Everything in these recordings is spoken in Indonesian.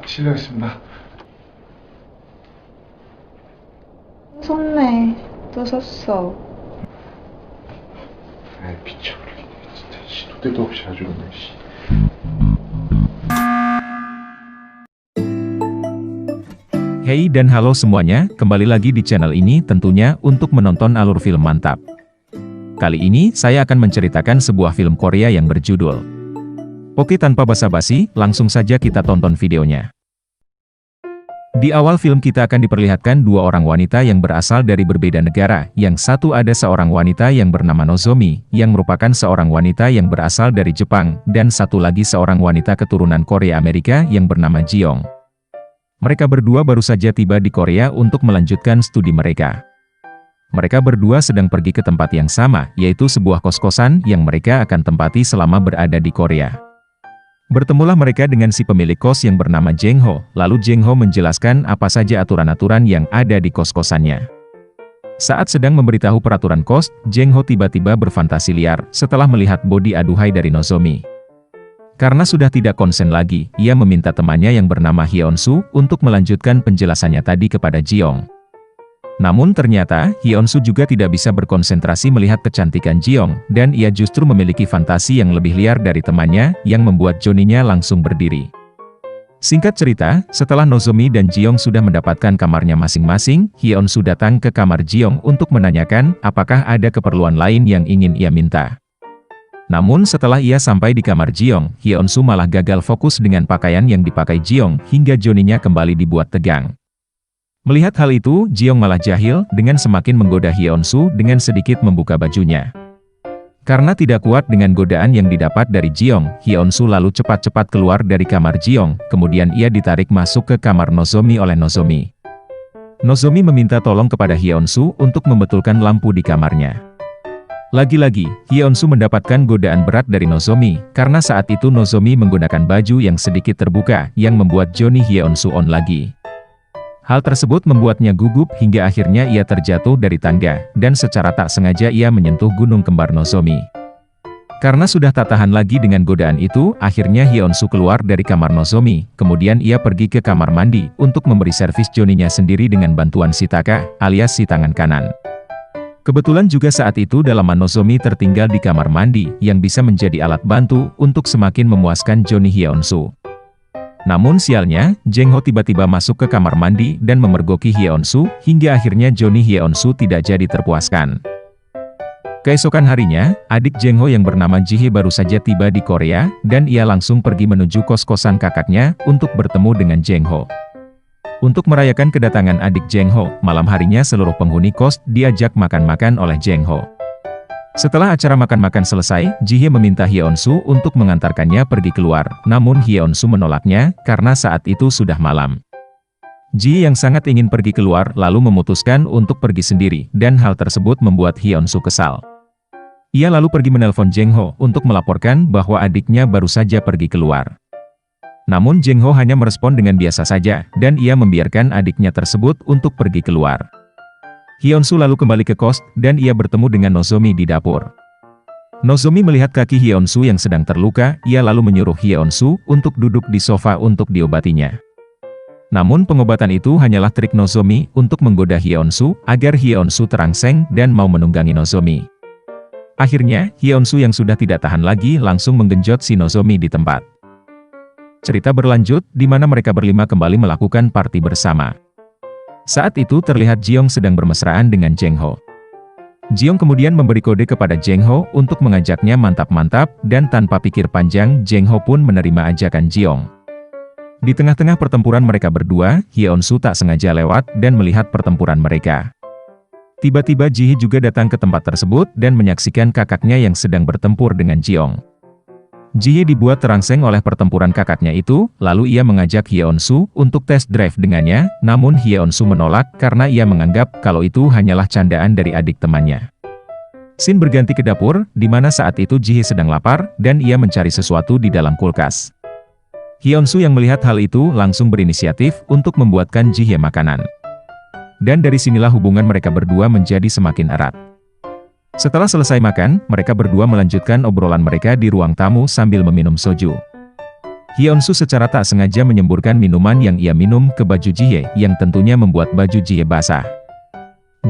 실례하겠습니다. 섰네. 또 섰어. 아이, 미쳐버리겠네. 진짜, 시도 때도 없이 아주 그냥, 씨. Hey dan halo semuanya, kembali lagi di channel ini tentunya untuk menonton alur film mantap. Kali ini saya akan menceritakan sebuah film Korea yang berjudul. Oke, tanpa basa-basi, langsung saja kita tonton videonya. Di awal film kita akan diperlihatkan dua orang wanita yang berasal dari berbeda negara. Yang satu ada seorang wanita yang bernama Nozomi, yang merupakan seorang wanita yang berasal dari Jepang, dan satu lagi seorang wanita keturunan Korea Amerika yang bernama Jiyoung. Mereka berdua baru saja tiba di Korea untuk melanjutkan studi mereka. Mereka berdua sedang pergi ke tempat yang sama, yaitu sebuah kos-kosan yang mereka akan tempati selama berada di Korea. Bertemulah mereka dengan si pemilik kos yang bernama Jeng Ho, lalu Jeng Ho menjelaskan apa saja aturan-aturan yang ada di kos-kosannya. Saat sedang memberitahu peraturan kos, Jeng Ho tiba-tiba berfantasi liar setelah melihat bodi aduhai dari Nozomi. Karena sudah tidak konsen lagi, ia meminta temannya yang bernama Hyun-soo untuk melanjutkan penjelasannya tadi kepada Jiyoung. Namun ternyata, Hyun-soo juga tidak bisa berkonsentrasi melihat kecantikan Jiyoung, dan ia justru memiliki fantasi yang lebih liar dari temannya, yang membuat Johnny-nya langsung berdiri. Singkat cerita, setelah Nozomi dan Jiyoung sudah mendapatkan kamarnya masing-masing, Hyun-soo datang ke kamar Jiyoung untuk menanyakan apakah ada keperluan lain yang ingin ia minta. Namun setelah ia sampai di kamar Jiyoung, Hyun-soo malah gagal fokus dengan pakaian yang dipakai Jiyoung, hingga Johnny-nya kembali dibuat tegang. Melihat hal itu, Jiyoung malah jahil, dengan semakin menggoda Hyun-soo dengan sedikit membuka bajunya. Karena tidak kuat dengan godaan yang didapat dari Jiyoung, Hyun-soo lalu cepat-cepat keluar dari kamar Jiyoung, kemudian ia ditarik masuk ke kamar Nozomi oleh Nozomi. Nozomi meminta tolong kepada Hyun-soo untuk membetulkan lampu di kamarnya. Lagi-lagi, Hyun-soo mendapatkan godaan berat dari Nozomi, karena saat itu Nozomi menggunakan baju yang sedikit terbuka, yang membuat Johnny Hyun-soo on lagi. Hal tersebut membuatnya gugup hingga akhirnya ia terjatuh dari tangga, dan secara tak sengaja ia menyentuh gunung kembar Nozomi. Karena sudah tak tahan lagi dengan godaan itu, akhirnya Hyun-soo keluar dari kamar Nozomi, kemudian ia pergi ke kamar mandi, untuk memberi servis Johnny-nya sendiri dengan bantuan Shitaka, alias si tangan kanan. Kebetulan juga saat itu dalaman Nozomi tertinggal di kamar mandi, yang bisa menjadi alat bantu untuk semakin memuaskan Johnny Hyun-soo. Namun sialnya, Jeng Ho tiba-tiba masuk ke kamar mandi dan memergoki Hyun-soo, hingga akhirnya Johnny Hyun-soo tidak jadi terpuaskan. Keesokan harinya, adik Jeng Ho yang bernama Ji-hye baru saja tiba di Korea, dan ia langsung pergi menuju kos-kosan kakaknya untuk bertemu dengan Jeng Ho. Untuk merayakan kedatangan adik Jeng Ho, malam harinya seluruh penghuni kos diajak makan-makan oleh Jeng Ho. Setelah acara makan-makan selesai, Ji-hye meminta Hyun-soo untuk mengantarkannya pergi keluar, namun Hyun-soo menolaknya, karena saat itu sudah malam. Ji yang sangat ingin pergi keluar lalu memutuskan untuk pergi sendiri, dan hal tersebut membuat Hyun-soo kesal. Ia lalu pergi menelpon Jeng Ho untuk melaporkan bahwa adiknya baru saja pergi keluar. Namun Jeng Ho hanya merespon dengan biasa saja, dan ia membiarkan adiknya tersebut untuk pergi keluar. Hyun-soo lalu kembali ke kos, dan ia bertemu dengan Nozomi di dapur. Nozomi melihat kaki Hyun-soo yang sedang terluka, ia lalu menyuruh Hyun-soo untuk duduk di sofa untuk diobatinya. Namun pengobatan itu hanyalah trik Nozomi untuk menggoda Hyun-soo, agar Hyun-soo terangseng dan mau menunggangi Nozomi. Akhirnya, Hyun-soo yang sudah tidak tahan lagi langsung menggenjot si Nozomi di tempat. Cerita berlanjut, di mana mereka berlima kembali melakukan party bersama. Saat itu terlihat Jiyoung sedang bermesraan dengan Jeng Ho. Jiyoung kemudian memberi kode kepada Jeng Ho untuk mengajaknya mantap-mantap, dan tanpa pikir panjang, Jeng Ho pun menerima ajakan Jiyoung. Di tengah-tengah pertempuran mereka berdua, Hyun-soo tak sengaja lewat dan melihat pertempuran mereka. Tiba-tiba Ji-hye juga datang ke tempat tersebut dan menyaksikan kakaknya yang sedang bertempur dengan Jiyoung. Ji-hye dibuat terangseng oleh pertempuran kakaknya itu, lalu ia mengajak Hyun-soo untuk test drive dengannya, namun Hyun-soo menolak karena ia menganggap kalau itu hanyalah candaan dari adik temannya. Scene berganti ke dapur, di mana saat itu Ji-hye sedang lapar, dan ia mencari sesuatu di dalam kulkas. Hyun-soo yang melihat hal itu langsung berinisiatif untuk membuatkan Ji-hye makanan. Dan dari sinilah hubungan mereka berdua menjadi semakin erat. Setelah selesai makan, mereka berdua melanjutkan obrolan mereka di ruang tamu sambil meminum soju. Hyun-soo secara tak sengaja menyemburkan minuman yang ia minum ke baju Ji-hye, yang tentunya membuat baju Ji-hye basah.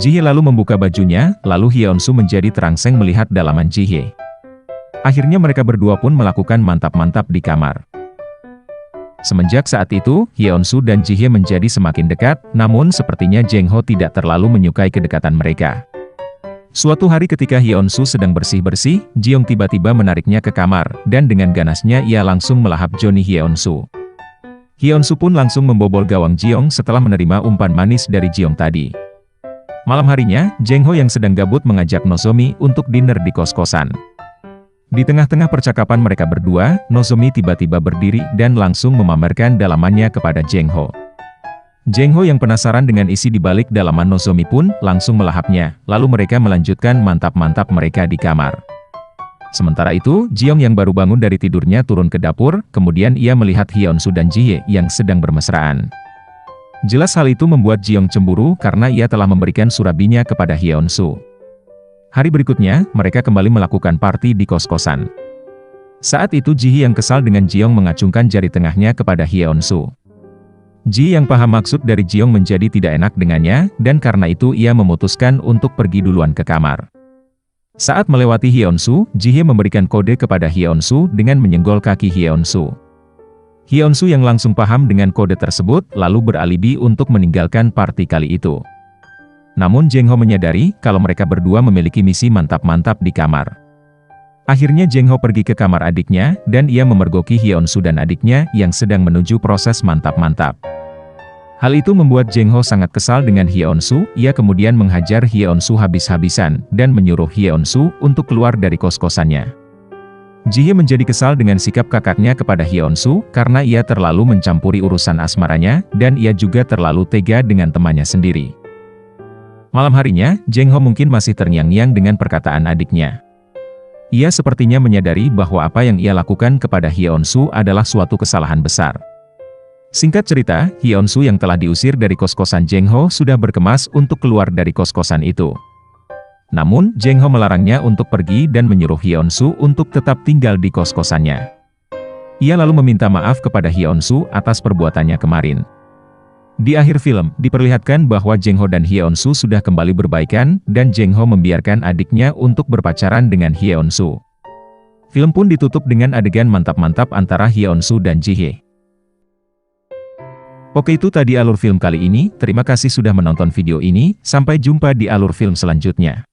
Ji-hye lalu membuka bajunya, lalu Hyun-soo menjadi terangsang melihat dalaman Ji-hye. Akhirnya mereka berdua pun melakukan mantap-mantap di kamar. Semenjak saat itu, Hyun-soo dan Ji-hye menjadi semakin dekat, namun sepertinya Jang-ho tidak terlalu menyukai kedekatan mereka. Suatu hari ketika Hyun-soo sedang bersih-bersih, Ji-young tiba-tiba menariknya ke kamar, dan dengan ganasnya ia langsung melahap Johnny Hyun-soo. Hyun-soo pun langsung membobol gawang Ji-young setelah menerima umpan manis dari Ji-young tadi. Malam harinya, Jang-ho yang sedang gabut mengajak Nozomi untuk dinner di kos-kosan. Di tengah-tengah percakapan mereka berdua, Nozomi tiba-tiba berdiri dan langsung memamerkan dalamannya kepada Jang-ho. Jang-ho yang penasaran dengan isi di balik dalaman Nozomi pun langsung melahapnya, lalu mereka melanjutkan mantap-mantap mereka di kamar. Sementara itu, Ji-young yang baru bangun dari tidurnya turun ke dapur, kemudian ia melihat Hyun-soo dan Ji-hye yang sedang bermesraan. Jelas hal itu membuat Ji-young cemburu karena ia telah memberikan surabinya kepada Hyun-soo. Hari berikutnya, mereka kembali melakukan party di kos-kosan. Saat itu Ji-hye yang kesal dengan Ji-young mengacungkan jari tengahnya kepada Hyun-soo. Ji yang paham maksud dari Ji-young menjadi tidak enak dengannya, dan karena itu ia memutuskan untuk pergi duluan ke kamar. Saat melewati Hyun-soo, Ji-hye memberikan kode kepada Hyun-soo dengan menyenggol kaki Hyun-soo. Hyun-soo yang langsung paham dengan kode tersebut, lalu beralibi untuk meninggalkan party kali itu. Namun Jang-ho menyadari kalau mereka berdua memiliki misi mantap-mantap di kamar. Akhirnya Jang-ho pergi ke kamar adiknya, dan ia memergoki Hyun-soo dan adiknya yang sedang menuju proses mantap-mantap. Hal itu membuat Jang-ho sangat kesal dengan Hyun-soo, ia kemudian menghajar Hyun-soo habis-habisan, dan menyuruh Hyun-soo untuk keluar dari kos-kosannya. Ji-hye menjadi kesal dengan sikap kakaknya kepada Hyun-soo, karena ia terlalu mencampuri urusan asmaranya, dan ia juga terlalu tega dengan temannya sendiri. Malam harinya, Jang-ho mungkin masih terngiang-ngiang dengan perkataan adiknya. Ia sepertinya menyadari bahwa apa yang ia lakukan kepada Hyun-soo adalah suatu kesalahan besar. Singkat cerita, Hyun-soo yang telah diusir dari kos-kosan Jang-ho sudah berkemas untuk keluar dari kos-kosan itu. Namun, Jang-ho melarangnya untuk pergi dan menyuruh Hyun-soo untuk tetap tinggal di kos-kosannya. Ia lalu meminta maaf kepada Hyun-soo atas perbuatannya kemarin. Di akhir film, diperlihatkan bahwa Jang-ho dan Hyun-soo sudah kembali berbaikan, dan Jang-ho membiarkan adiknya untuk berpacaran dengan Hyun-soo. Film pun ditutup dengan adegan mantap-mantap antara Hyun-soo dan Ji-hye. Oke, itu tadi alur film kali ini, terima kasih sudah menonton video ini, sampai jumpa di alur film selanjutnya.